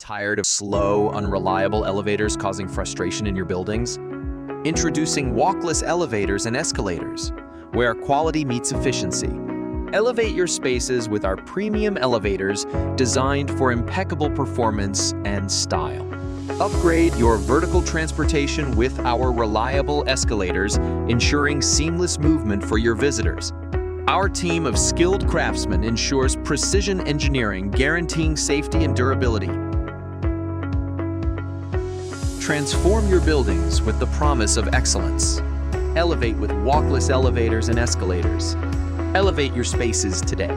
Tired of slow, unreliable elevators causing frustration in your buildings? Introducing walkless elevators and escalators, where quality meets efficiency. Elevate your spaces with our premium elevators designed for impeccable performance and style. Upgrade your vertical transportation with our reliable escalators, ensuring seamless movement for your visitors. Our team of skilled craftsmen ensures precision engineering, guaranteeing safety and durability. Transform your buildings with the promise of excellence. Elevate with walkless elevators and escalators. Elevate your spaces today.